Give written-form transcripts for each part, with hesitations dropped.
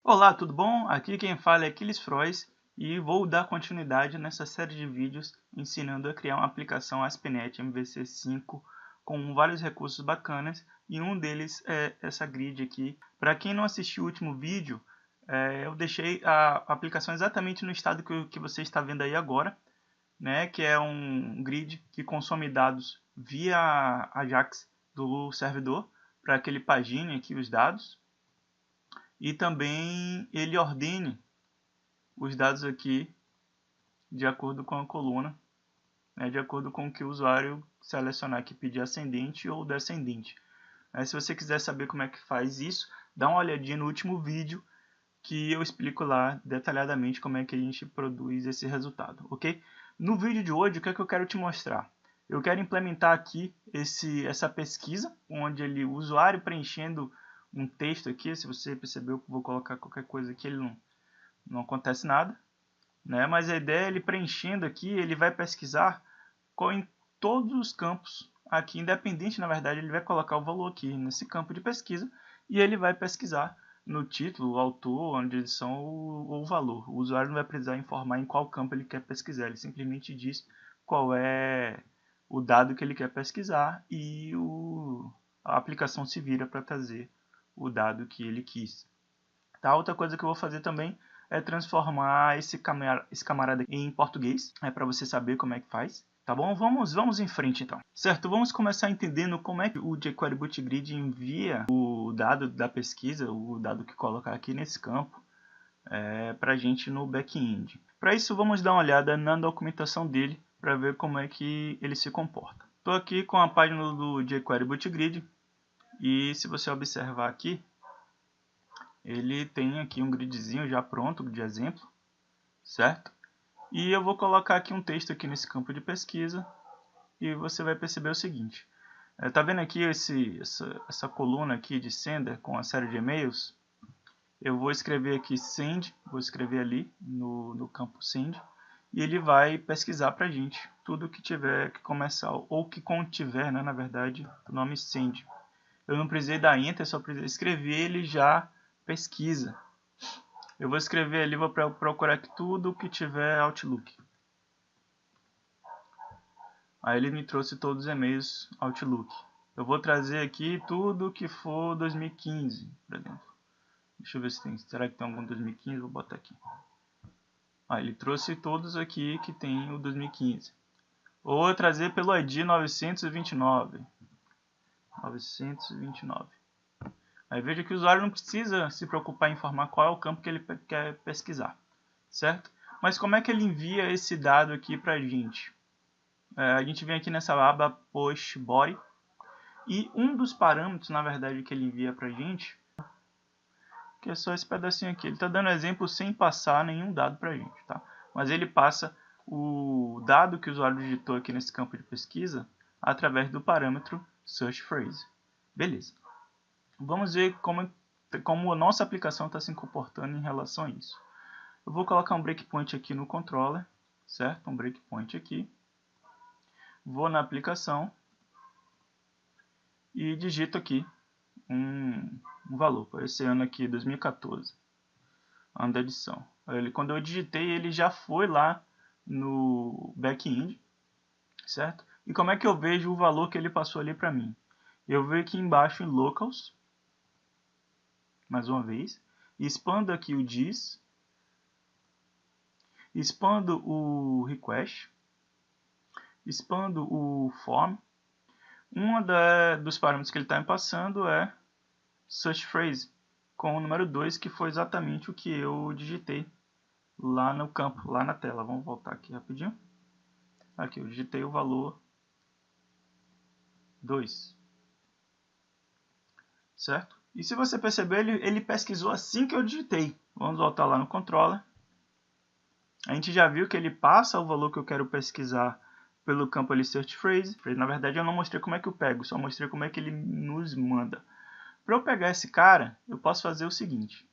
Olá, tudo bom? Aqui quem fala é Aquiles Frois e vou dar continuidade nessa série de vídeos ensinando a criar uma aplicação ASP.NET MVC5 com vários recursos bacanas e um deles é essa grid aqui. Para quem não assistiu o último vídeo, eu deixei a aplicação exatamente no estado que você está vendo aí agora, né, que é um grid que consome dados via Ajax do servidor para que ele pagine aqui os dados. E também ele ordene os dados aqui de acordo com a coluna, né, de acordo com o que o usuário selecionar aqui, pedir ascendente ou descendente. Se você quiser saber como é que faz isso, dá uma olhadinha no último vídeo que eu explico lá detalhadamente como é que a gente produz esse resultado, ok? No vídeo de hoje, o que é que eu quero te mostrar? Eu quero implementar aqui essa pesquisa, onde o usuário preenchendo um texto aqui, se você percebeu que vou colocar qualquer coisa aqui, ele não acontece nada, né? Mas a ideia é ele preenchendo aqui, ele vai pesquisar em todos os campos aqui, independente, na verdade, ele vai colocar o valor aqui nesse campo de pesquisa e ele vai pesquisar no título, o autor, onde eles são o valor. O usuário não vai precisar informar em qual campo ele quer pesquisar, ele simplesmente diz qual é o dado que ele quer pesquisar e a aplicação se vira para trazer o dado que ele quis. Tá? Outra coisa que eu vou fazer também é transformar esse camarada em português, para você saber como é que faz. Tá bom? Vamos em frente então. Certo, vamos começar entendendo como é que o jQuery Boot Grid envia o dado da pesquisa, o dado que colocar aqui nesse campo, para a gente no back-end. Para isso, vamos dar uma olhada na documentação dele para ver como é que ele se comporta. Estou aqui com a página do jQuery Boot Grid e se você observar aqui, ele tem aqui um gridzinho já pronto de exemplo, certo? E eu vou colocar aqui um texto aqui nesse campo de pesquisa e você vai perceber o seguinte. Tá vendo aqui essa coluna aqui de sender com a série de e-mails? Eu vou escrever aqui send, vou escrever ali no campo send, e ele vai pesquisar para a gente tudo que tiver que começar, ou que contiver, né, na verdade, o nome send. Eu não precisei dar enter, só precisei escrever, ele já pesquisa. Eu vou escrever ali, vou procurar aqui tudo que tiver Outlook. Aí ele me trouxe todos os e-mails Outlook. Eu vou trazer aqui tudo que for 2015, por exemplo. Deixa eu ver se tem. Será que tem algum 2015? Vou botar aqui. Ele trouxe todos aqui que tem o 2015. Ou trazer pelo ID 929. 929. Aí veja que o usuário não precisa se preocupar em informar qual é o campo que ele quer pesquisar, certo? Mas como é que ele envia esse dado aqui para a gente? A gente vem aqui nessa aba Post Body e um dos parâmetros, na verdade, que ele envia para a gente, que é só esse pedacinho aqui. Ele está dando exemplo sem passar nenhum dado para a gente, tá? Mas ele passa o dado que o usuário digitou aqui nesse campo de pesquisa através do parâmetro Search Phrase. Beleza. Vamos ver como a nossa aplicação está se comportando em relação a isso. Eu vou colocar um breakpoint aqui no controller, certo? Um breakpoint aqui. Vou na aplicação e digito aqui um valor. Por esse ano aqui, 2014. Ano da edição. Quando eu digitei, ele já foi lá no back-end, certo? E como é que eu vejo o valor que ele passou ali para mim? Eu vejo aqui embaixo em Locals, mais uma vez, expando aqui o dis, expando o request, expando o form. Dos parâmetros que ele está me passando é search phrase, com o número 2, que foi exatamente o que eu digitei lá no campo, lá na tela. Vamos voltar aqui rapidinho. Aqui, eu digitei o valor 2. Certo? E se você perceber, ele pesquisou assim que eu digitei. Vamos voltar lá no controller. A gente já viu que ele passa o valor que eu quero pesquisar pelo campo ali search phrase. Na verdade, eu não mostrei como é que eu pego, só mostrei como é que ele nos manda. Para eu pegar esse cara, eu posso fazer o seguinte.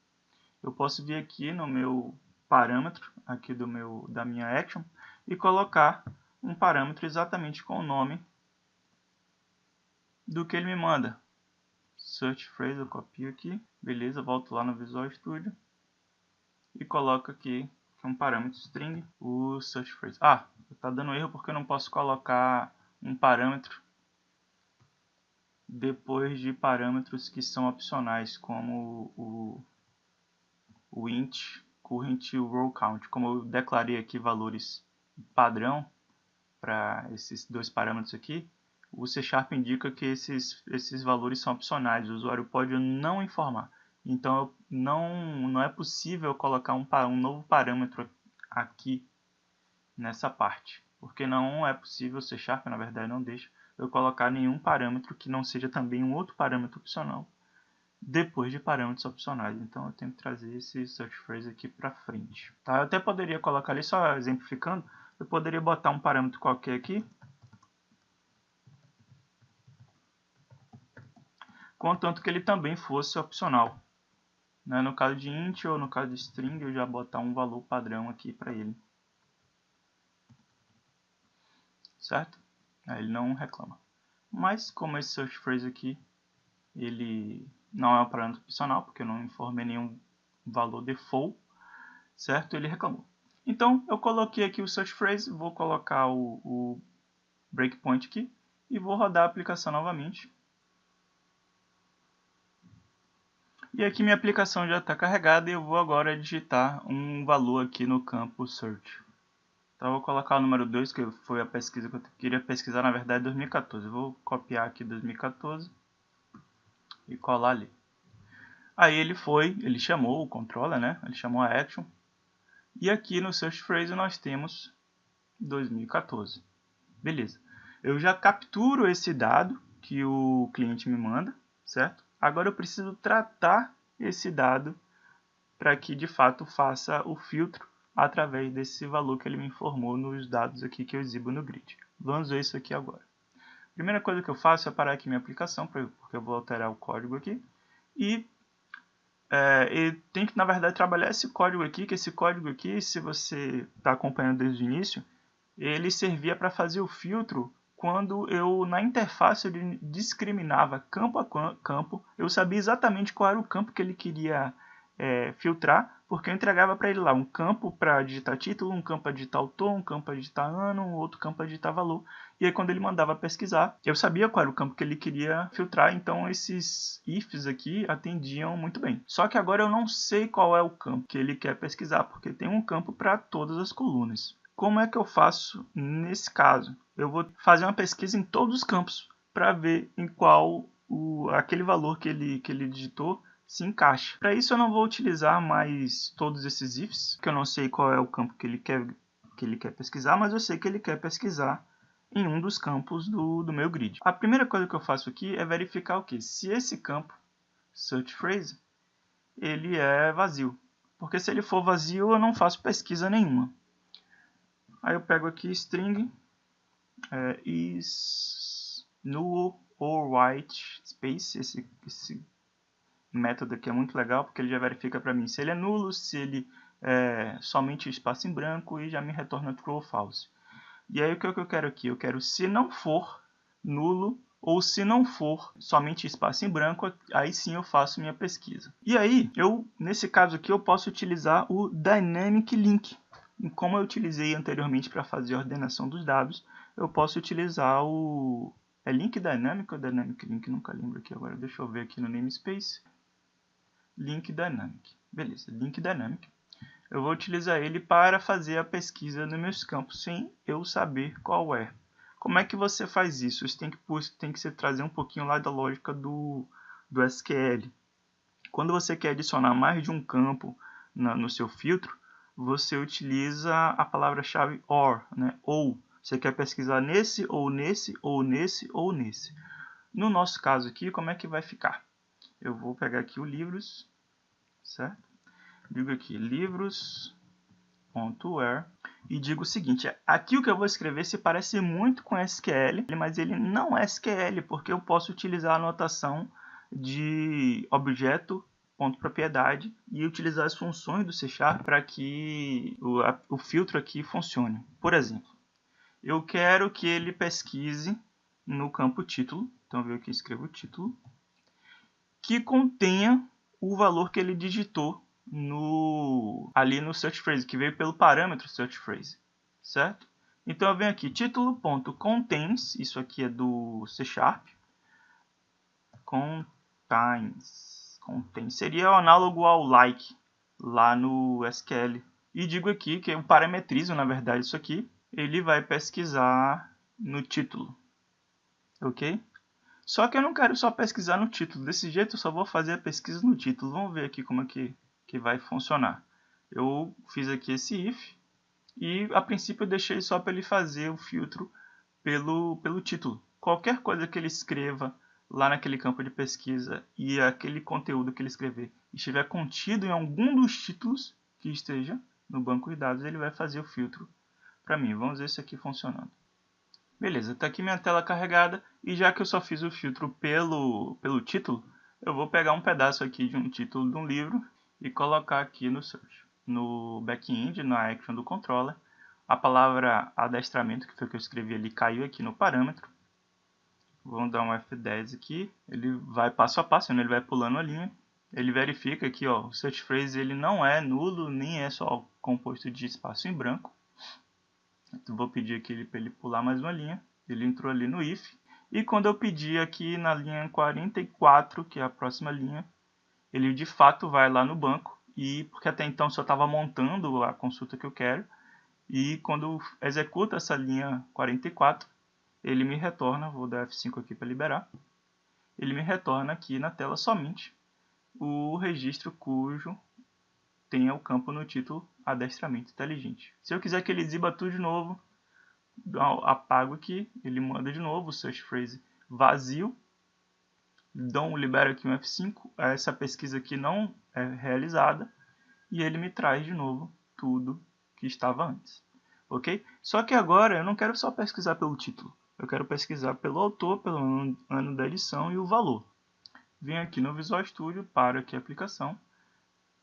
Eu posso vir aqui no meu parâmetro, aqui da minha action, e colocar um parâmetro exatamente com o nome do que ele me manda. Search phrase, eu copio aqui. Beleza, volto lá no Visual Studio. e coloco aqui um parâmetro string, o search phrase. Ah, está dando erro porque eu não posso colocar um parâmetro depois de parâmetros que são opcionais, como o int current row count. Como eu declarei aqui valores padrão para esses dois parâmetros aqui, o C# indica que esses valores são opcionais, o usuário pode não informar. Então não é possível colocar um novo parâmetro aqui nessa parte, porque não é possível, o C# na verdade não deixa eu colocar nenhum parâmetro que não seja também um outro parâmetro opcional depois de parâmetros opcionais. Então eu tenho que trazer esse search phrase aqui para frente. Tá? Eu até poderia colocar ali, só exemplificando, eu poderia botar um parâmetro qualquer aqui, contanto que ele também fosse opcional. Né? No caso de int ou no caso de string, eu já botar um valor padrão aqui para ele. Certo? Aí ele não reclama. Mas como esse search phrase aqui, ele não é um parâmetro opcional, porque eu não informei nenhum valor default, certo? Ele reclamou. Então eu coloquei aqui o search phrase, vou colocar o breakpoint aqui e vou rodar a aplicação novamente. E aqui minha aplicação já está carregada e eu vou agora digitar um valor aqui no campo search. Então eu vou colocar o número 2, que foi a pesquisa que eu queria pesquisar, na verdade, 2014. Eu vou copiar aqui 2014 e colar ali. Aí ele chamou o controller, né? Ele chamou a action. E aqui no search phrase nós temos 2014. Beleza. Eu já capturo esse dado que o cliente me manda, certo? Agora eu preciso tratar esse dado para que de fato faça o filtro através desse valor que ele me informou nos dados aqui que eu exibo no grid. Vamos ver isso aqui agora. Primeira coisa que eu faço é parar aqui minha aplicação, porque eu vou alterar o código aqui. E tem que, na verdade, trabalhar esse código aqui, que esse código aqui, se você está acompanhando desde o início, ele servia para fazer o filtro quando eu, na interface, eu discriminava campo a campo, eu sabia exatamente qual era o campo que ele queria filtrar, porque eu entregava para ele lá um campo para digitar título, um campo para digitar autor, um campo para digitar ano, um outro campo para digitar valor. E aí quando ele mandava pesquisar, eu sabia qual era o campo que ele queria filtrar, então esses ifs aqui atendiam muito bem. Só que agora eu não sei qual é o campo que ele quer pesquisar, porque tem um campo para todas as colunas. Como é que eu faço nesse caso? Eu vou fazer uma pesquisa em todos os campos para ver em qual aquele valor que ele digitou se encaixa. Para isso eu não vou utilizar mais todos esses ifs, que eu não sei qual é o campo que ele quer pesquisar, mas eu sei que ele quer pesquisar em um dos campos do meu grid. A primeira coisa que eu faço aqui é verificar o que? Se esse campo, search phrase, ele é vazio. Porque se ele for vazio, eu não faço pesquisa nenhuma. Aí eu pego aqui string is null or white space. Esse método aqui é muito legal porque ele já verifica para mim se ele é nulo, se ele é somente espaço em branco e já me retorna true ou false. E aí o que eu quero aqui? Eu quero se não for nulo ou se não for somente espaço em branco, aí sim eu faço minha pesquisa. E aí, nesse caso aqui, eu posso utilizar o Dynamic Link. E como eu utilizei anteriormente para fazer a ordenação dos dados, eu posso utilizar o... É Link Dynamic ou Dynamic Link? Nunca lembro aqui agora. Deixa eu ver aqui no namespace. Link Dynamic. Beleza, Link Dynamic. Eu vou utilizar ele para fazer a pesquisa nos meus campos sem eu saber qual é. Como é que você faz isso? Você tem que se trazer um pouquinho lá da lógica do SQL. Quando você quer adicionar mais de um campo no seu filtro, você utiliza a palavra-chave OR, né? Ou. Você quer pesquisar nesse, ou nesse, ou nesse, ou nesse. No nosso caso aqui, como é que vai ficar? Eu vou pegar aqui o livros, certo? Digo aqui livros.where e digo o seguinte, aqui o que eu vou escrever se parece muito com SQL, mas ele não é SQL, porque eu posso utilizar a notação de objeto.propriedade e utilizar as funções do C# para que o filtro aqui funcione. Por exemplo, eu quero que ele pesquise no campo título, então eu aqui escrevo título, que contenha o valor que ele digitou no ali no search phrase, que veio pelo parâmetro search phrase, certo? Então eu venho aqui, título.contains, isso aqui é do C#, contains seria o análogo ao like lá no SQL. E digo aqui que eu parametrizo, na verdade, isso aqui, ele vai pesquisar no título, ok? Só que eu não quero só pesquisar no título, desse jeito eu só vou fazer a pesquisa no título. Vamos ver aqui como é que vai funcionar. Eu fiz aqui esse if e a princípio eu deixei só para ele fazer o filtro pelo título. Qualquer coisa que ele escreva lá naquele campo de pesquisa e aquele conteúdo que ele escrever estiver contido em algum dos títulos que esteja no banco de dados, ele vai fazer o filtro para mim. Vamos ver isso aqui funcionando. Beleza, está aqui minha tela carregada e já que eu só fiz o filtro pelo título, eu vou pegar um pedaço aqui de um título de um livro e colocar aqui no search. No back-end, na action do controller, a palavra adestramento, que foi o que eu escrevi ali, caiu aqui no parâmetro. Vamos dar um F10 aqui, ele vai passo a passo, ele vai pulando a linha. Ele verifica que ó, o search phrase ele não é nulo, nem é só composto de espaço em branco. Então, vou pedir aqui para ele pular mais uma linha. Ele entrou ali no if. E quando eu pedir aqui na linha 44, que é a próxima linha, ele de fato vai lá no banco. E porque até então só estava montando a consulta que eu quero. E quando executa essa linha 44, ele me retorna, vou dar F5 aqui para liberar. Ele me retorna aqui na tela somente o registro cujo tenha o campo no título adestramento inteligente. Se eu quiser que ele exiba tudo de novo, apago aqui, ele manda de novo o search phrase vazio, então libero aqui um F5, essa pesquisa aqui não é realizada, e ele me traz de novo tudo que estava antes, ok? Só que agora eu não quero só pesquisar pelo título, eu quero pesquisar pelo autor, pelo ano da edição e o valor. Venho aqui no Visual Studio, paro aqui a aplicação,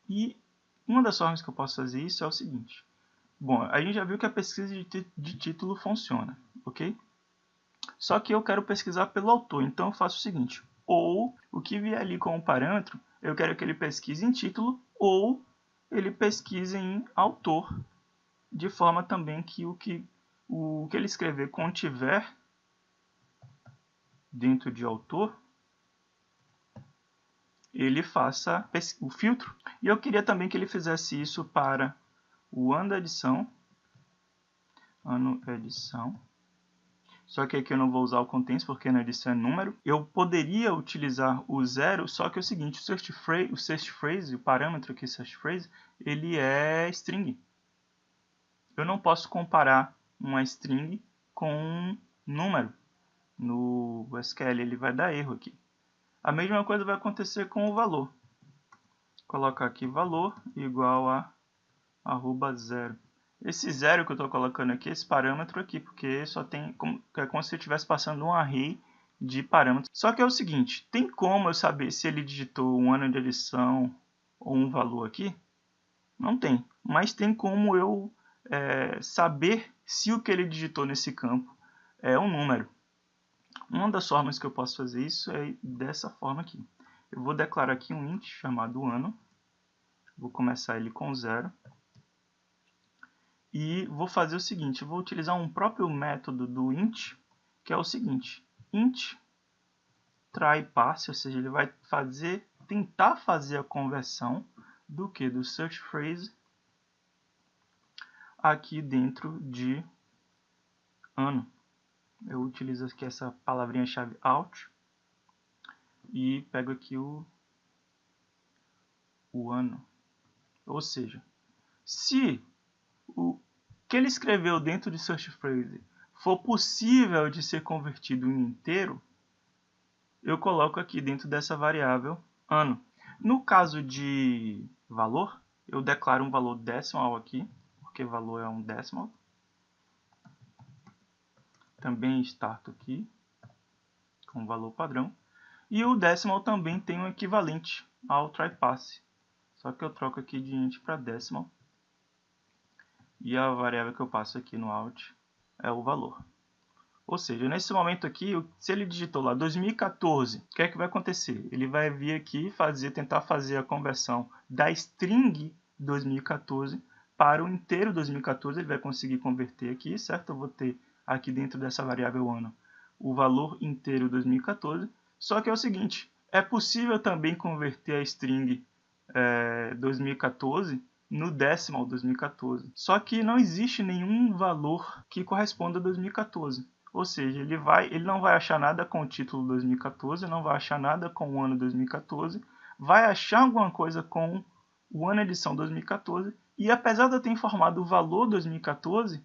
e uma das formas que eu posso fazer isso é o seguinte. Bom, a gente já viu que a pesquisa de título funciona, ok? Só que eu quero pesquisar pelo autor, então eu faço o seguinte. Ou o que vier ali como parâmetro, eu quero que ele pesquise em título ou ele pesquise em autor, de forma também que o que ele escrever contiver dentro de autor, ele faça o filtro. E eu queria também que ele fizesse isso para o ano da edição, só que aqui eu não vou usar o contents porque na edição é número. Eu poderia utilizar o 0, só que é o seguinte, o search phrase, o parâmetro aqui search phrase, ele é string. Eu não posso comparar uma string com um número. No SQL ele vai dar erro aqui. A mesma coisa vai acontecer com o valor. Colocar aqui valor igual a @0. Esse 0 que eu estou colocando aqui, esse parâmetro aqui, porque só tem é como se eu estivesse passando um array de parâmetros. Só que é o seguinte, tem como eu saber se ele digitou um ano de edição ou um valor aqui? Não tem, mas tem como eu saber se o que ele digitou nesse campo é um número. Uma das formas que eu posso fazer isso é dessa forma aqui. Eu vou declarar aqui um int chamado ano, vou começar ele com 0. E vou fazer o seguinte, vou utilizar um próprio método do int, que é o seguinte, int try parse, ou seja, ele vai tentar fazer a conversão do search phrase aqui dentro de ano. Eu utilizo aqui essa palavrinha-chave out e pego aqui o ano. Ou seja, se o que ele escreveu dentro de search phrase for possível de ser convertido em inteiro, eu coloco aqui dentro dessa variável ano. No caso de valor, eu declaro um valor decimal aqui, porque valor é um decimal. Também starto aqui com valor padrão. E o decimal também tem um equivalente ao tryparse. Só que eu troco aqui de int para decimal. E a variável que eu passo aqui no out é o valor. Ou seja, nesse momento aqui, se ele digitou lá 2014, o que vai acontecer? Ele vai vir aqui tentar fazer a conversão da string 2014 para o inteiro 2014, ele vai conseguir converter aqui, certo? Eu vou ter aqui dentro dessa variável ano o valor inteiro 2014, só que é o seguinte, é possível também converter a string 2014 no decimal 2014, só que não existe nenhum valor que corresponda a 2014. Ou seja, ele não vai achar nada com o título 2014, não vai achar nada com o ano 2014, vai achar alguma coisa com o ano edição 2014, e apesar de eu ter informado o valor 2014,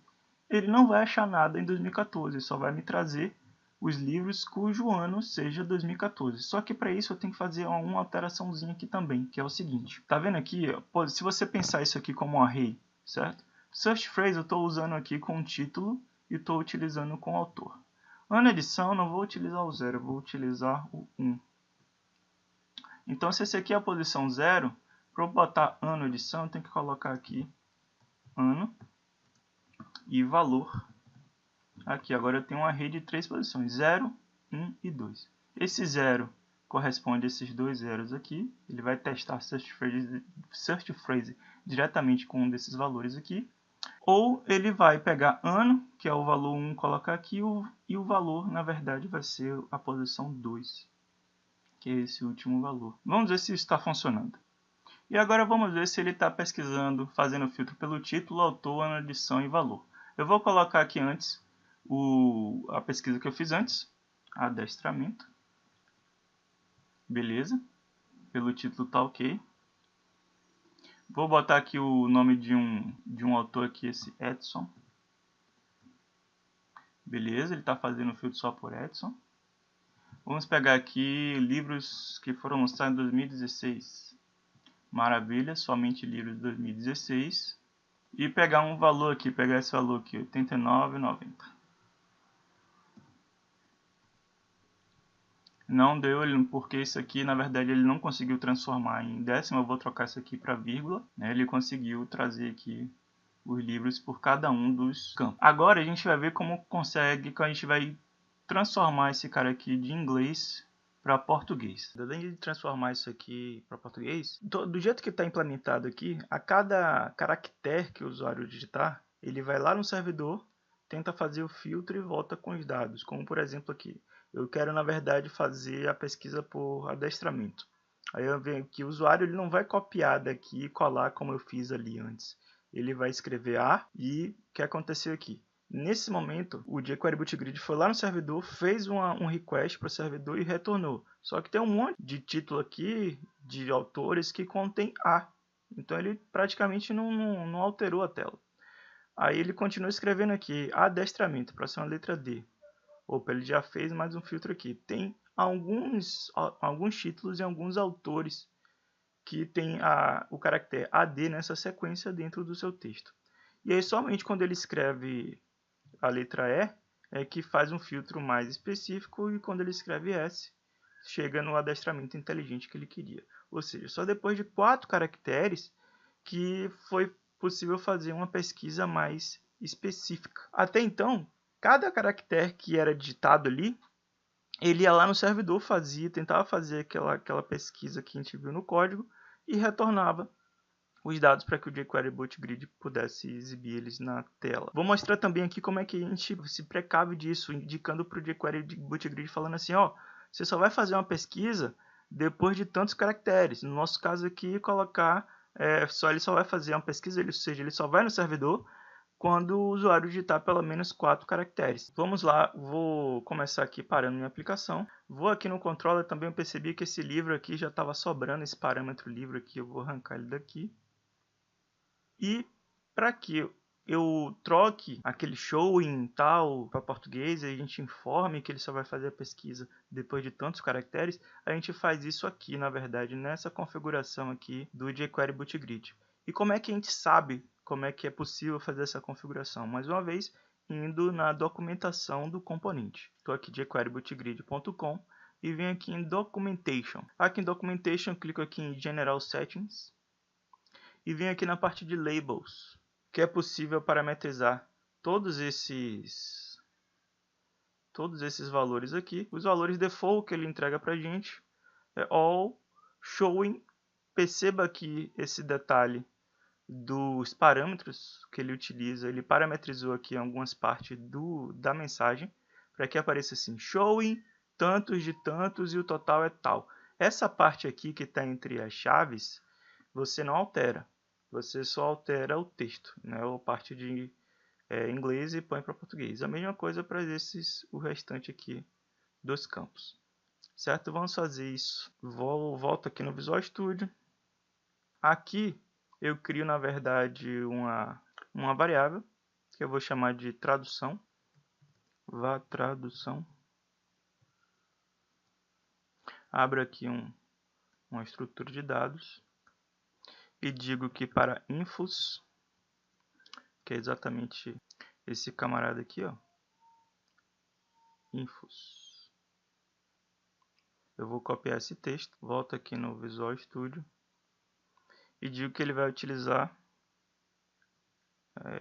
ele não vai achar nada em 2014, só vai me trazer os livros cujo ano seja 2014. Só que para isso eu tenho que fazer uma alteraçãozinha aqui também, que é o seguinte. Tá vendo aqui? Se você pensar isso aqui como um array, certo? Search phrase eu estou usando aqui com o título e estou utilizando com o autor. Ano edição eu não vou utilizar o 0, eu vou utilizar o 1. Então se esse aqui é a posição 0, para eu botar ano edição eu tenho que colocar aqui ano e valor. Aqui, agora eu tenho um array de 3 posições, 0, 1 e 2. Esse 0 corresponde a esses dois zeros aqui. Ele vai testar search phrase diretamente com um desses valores aqui. Ou ele vai pegar ano, que é o valor 1, colocar aqui, e o valor, na verdade, vai ser a posição 2, que é esse último valor. Vamos ver se isso está funcionando. E agora vamos ver se ele está pesquisando, fazendo filtro pelo título, autor, ano, edição e valor. Eu vou colocar aqui antes a pesquisa que eu fiz antes, adestramento, beleza, pelo título tá ok. Vou botar aqui o nome de um autor aqui, esse Edson, beleza, ele está fazendo filtro só por Edson. Vamos pegar aqui livros que foram lançados em 2016, maravilha, somente livros de 2016, e pegar um valor aqui, pegar esse valor aqui, R$ 89,90. Não deu, porque isso aqui, na verdade, ele não conseguiu transformar em décimo. Eu vou trocar isso aqui para vírgula, né? Ele conseguiu trazer aqui os livros por cada um dos campos. Agora a gente vai ver como a gente vai transformar esse cara aqui de inglês para português. Além de transformar isso aqui para português, do jeito que está implementado aqui, a cada caractere que o usuário digitar, ele vai lá no servidor, tenta fazer o filtro e volta com os dados, como por exemplo aqui. Eu quero, na verdade, fazer a pesquisa por adestramento. Aí eu venho aqui, o usuário ele não vai copiar daqui e colar como eu fiz ali antes. Ele vai escrever A e o que aconteceu aqui? Nesse momento, o jQuery BootGrid foi lá no servidor, fez um request para o servidor e retornou. Só que tem um monte de título aqui, de autores, que contém A. Então ele praticamente não alterou a tela. Aí ele continua escrevendo aqui, adestramento, para ser uma letra D. Opa, ele já fez mais um filtro aqui. Tem alguns títulos e alguns autores que tem o caractere AD nessa sequência dentro do seu texto. E aí somente quando ele escreve a letra E é que faz um filtro mais específico, e quando ele escreve S, chega no adestramento inteligente que ele queria. Ou seja, só depois de 4 caracteres que foi possível fazer uma pesquisa mais específica. Até então, cada caractere que era digitado ali, ele ia lá no servidor, tentava fazer aquela pesquisa que a gente viu no código e retornava os dados para que o jQuery BootGrid pudesse exibir eles na tela. Vou mostrar também aqui como é que a gente se precave disso, indicando para o jQuery BootGrid falando assim, ó, você só vai fazer uma pesquisa depois de tantos caracteres. No nosso caso aqui, colocar, ele só vai fazer uma pesquisa, ou seja, ele só vai no servidor quando o usuário digitar pelo menos 4 caracteres. Vamos lá, vou começar aqui parando minha aplicação. Vou aqui no controller, também eu percebi que esse livro aqui já estava sobrando, esse parâmetro livro aqui, eu vou arrancar ele daqui. E para que eu troque aquele showing tal para português e a gente informe que ele só vai fazer a pesquisa depois de tantos caracteres, a gente faz isso aqui, na verdade, nessa configuração aqui do jQuery BootGrid. E como é que a gente sabe como é que é possível fazer essa configuração? Mais uma vez, indo na documentação do componente. Estou aqui jQueryBootGrid.com e venho aqui em Documentation. Aqui em Documentation, clico aqui em General Settings e venho aqui na parte de Labels, que é possível parametrizar todos esses valores aqui. Os valores default que ele entrega para a gente é all, showing. Perceba aqui esse detalhe dos parâmetros que ele utiliza, ele parametrizou aqui algumas partes da mensagem, para que apareça assim, showing tantos de tantos e o total é tal. Essa parte aqui que está entre as chaves, você não altera, você só altera o texto, né, ou parte de inglês e põe para português. A mesma coisa para o restante aqui dos campos. Certo? Vamos fazer isso. Volto aqui no Visual Studio. Aqui eu crio, na verdade, uma variável que eu vou chamar de tradução. Vá tradução. Abro aqui uma estrutura de dados e digo que para infos, que é exatamente esse camarada aqui, ó, infos. Eu vou copiar esse texto, volto aqui no Visual Studio e digo que ele vai utilizar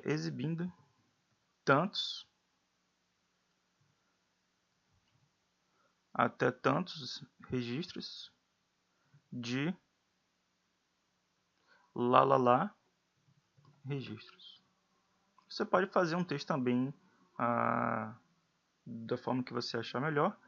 exibindo tantos até tantos registros de lá registros. Você pode fazer um texto também da forma que você achar melhor.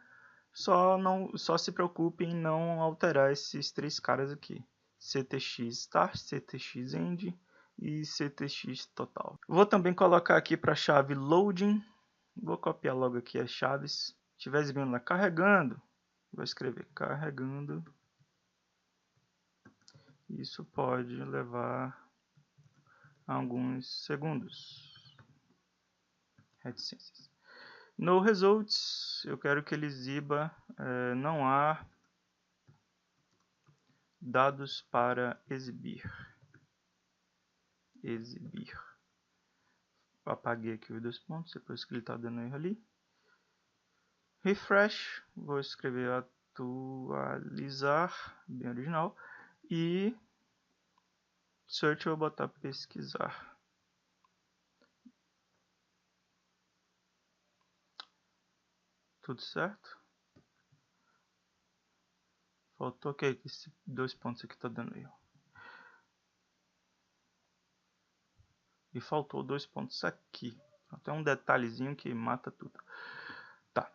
Só se preocupe em não alterar esses três caras aqui: ctx start, ctx end e ctx total. Vou também colocar aqui para a chave loading. Vou copiar logo aqui as chaves. Se estiver exibindo lá carregando, vou escrever carregando. Isso pode levar alguns segundos. Reticências. No results, eu quero que ele exiba não há dados para exibir. Apaguei aqui os dois pontos, depois que ele está dando erro ali. Refresh, vou escrever atualizar, bem original. E search eu vou botar pesquisar. Tudo certo? Faltou que esses dois pontos aqui tá dando erro. E faltou dois pontos aqui. Até um detalhezinho que mata tudo. Tá.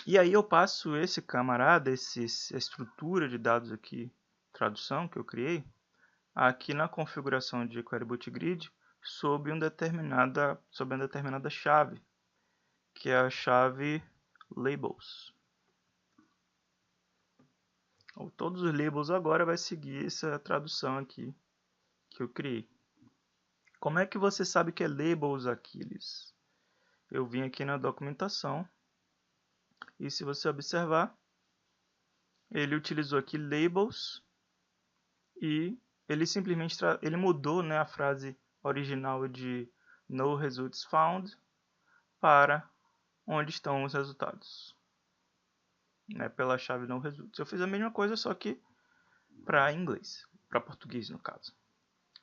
E aí eu passo esse camarada, essa estrutura de dados aqui, tradução que eu criei, aqui na configuração de Query Boot Grid sob uma determinada chave, que é a chave labels. Todos os labels agora vai seguir essa tradução aqui que eu criei. Como é que você sabe que é labels Aquiles? Eu vim aqui na documentação e se você observar, ele utilizou aqui labels e ele simplesmente ele mudou, né, a frase original de no results found para onde estão os resultados, né, pela chave no results. Eu fiz a mesma coisa, só que para inglês, para português no caso,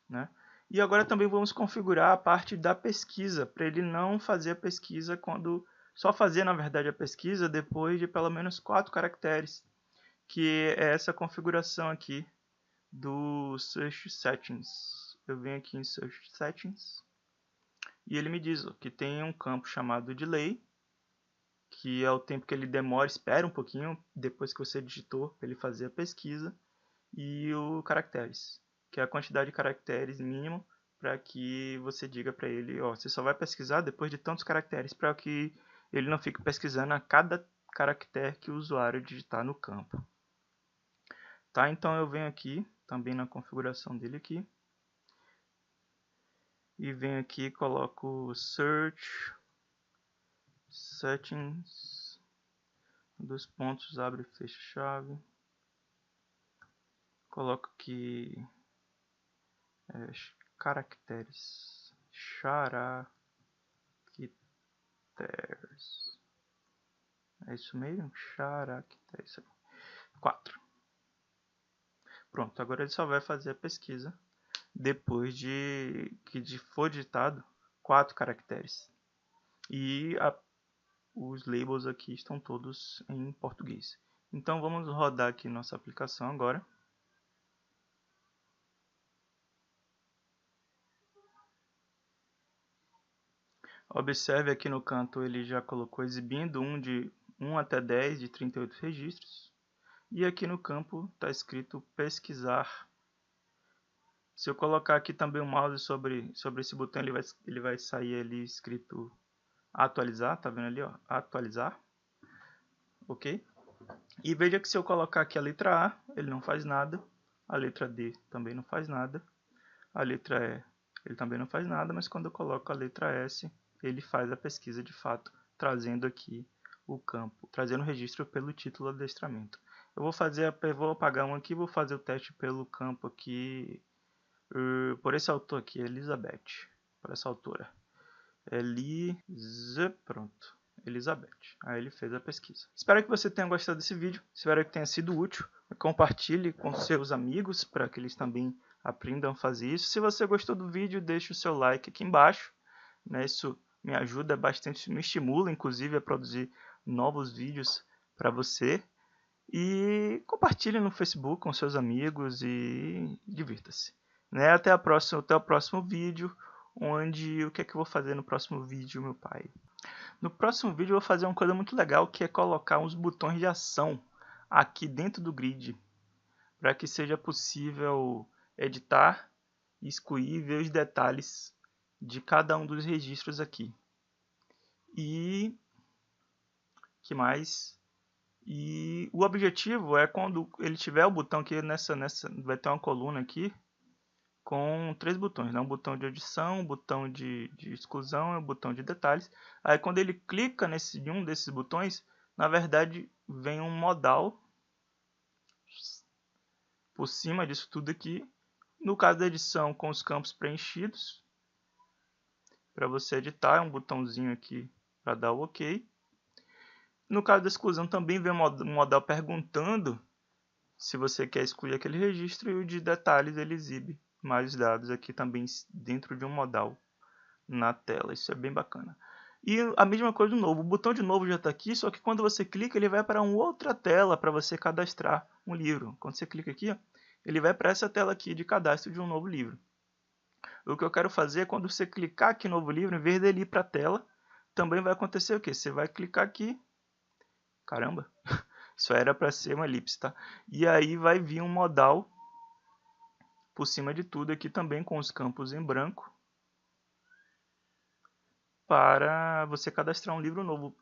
né? E agora também vamos configurar a parte da pesquisa, para ele não fazer a pesquisa só fazer, na verdade, a pesquisa depois de pelo menos 4 caracteres, que é essa configuração aqui do Search Settings. Eu venho aqui em Search Settings e ele me diz que tem um campo chamado Delay, que é o tempo que ele demora, espera um pouquinho depois que você digitou para ele fazer a pesquisa, e o caracteres, que é a quantidade de caracteres mínimo para que você diga para ele, você só vai pesquisar depois de tantos caracteres, para que ele não fique pesquisando a cada caractere que o usuário digitar no campo. Tá, então eu venho aqui, também na configuração dele aqui, e venho aqui, coloco Search Settings, dois pontos, abre e fecha chave, coloco aqui caracteres, characters, é isso mesmo? Characters, 4. Pronto, agora ele só vai fazer a pesquisa depois que for digitado 4 caracteres. E os labels aqui estão todos em português. Então vamos rodar aqui nossa aplicação agora. Observe aqui no canto, ele já colocou exibindo de 1 até 10 de 38 registros. E aqui no campo está escrito pesquisar. Se eu colocar aqui também o mouse sobre esse botão, ele vai sair ali escrito atualizar, tá vendo ali, ó, atualizar. Ok? E veja que se eu colocar aqui a letra A, ele não faz nada. A letra D também não faz nada. A letra E, ele também não faz nada, mas quando eu coloco a letra S, ele faz a pesquisa de fato, trazendo aqui o campo, trazendo o registro pelo título adestramento. Eu vou apagar um aqui, vou fazer o teste pelo campo aqui, por esse autor aqui, Elizabeth, por essa autora. Pronto, Elizabeth. Aí ele fez a pesquisa. Espero que você tenha gostado desse vídeo, espero que tenha sido útil. Compartilhe com seus amigos para que eles também aprendam a fazer isso. Se você gostou do vídeo, deixe o seu like aqui embaixo, né? Isso me ajuda bastante, me estimula inclusive a produzir novos vídeos para você. E compartilhe no Facebook com seus amigos e divirta-se, né? Até o próximo vídeo. O que é que eu vou fazer no próximo vídeo, meu pai? No próximo vídeo eu vou fazer uma coisa muito legal, que é colocar uns botões de ação aqui dentro do grid, para que seja possível editar, excluir e ver os detalhes de cada um dos registros aqui. E que mais? E o objetivo é quando ele tiver o botão aqui vai ter uma coluna aqui com 3 botões, né? Um botão de adição, um botão de exclusão e um botão de detalhes. Aí quando ele clica em um desses botões, na verdade vem um modal por cima disso tudo aqui. No caso da edição, com os campos preenchidos, para você editar, é um botãozinho aqui para dar o OK. No caso da exclusão também vem um modal perguntando se você quer excluir aquele registro, e o de detalhes ele exibe mais dados aqui também dentro de um modal na tela. Isso é bem bacana. E a mesma coisa de novo, o botão de novo já está aqui, só que quando você clica ele vai para uma outra tela para você cadastrar um livro. Quando você clica aqui, ó, ele vai para essa tela aqui de cadastro de um novo livro. O que eu quero fazer é quando você clicar aqui no novo livro, em vez dele ir para a tela, também vai acontecer o quê? Você vai clicar aqui, caramba, isso era para ser uma elipse, tá? E aí vai vir um modal por cima de tudo aqui também com os campos em branco para você cadastrar um livro novo,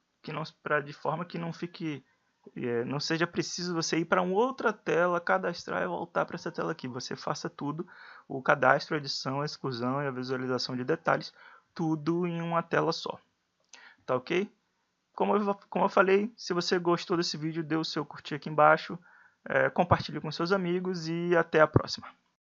de forma que não fique, não seja preciso você ir para uma outra tela, cadastrar e voltar para essa tela aqui. Você faça tudo, o cadastro, a edição, a exclusão e a visualização de detalhes, tudo em uma tela só. Tá ok? Como eu falei, se você gostou desse vídeo, dê o seu curtir aqui embaixo, compartilhe com seus amigos e até a próxima.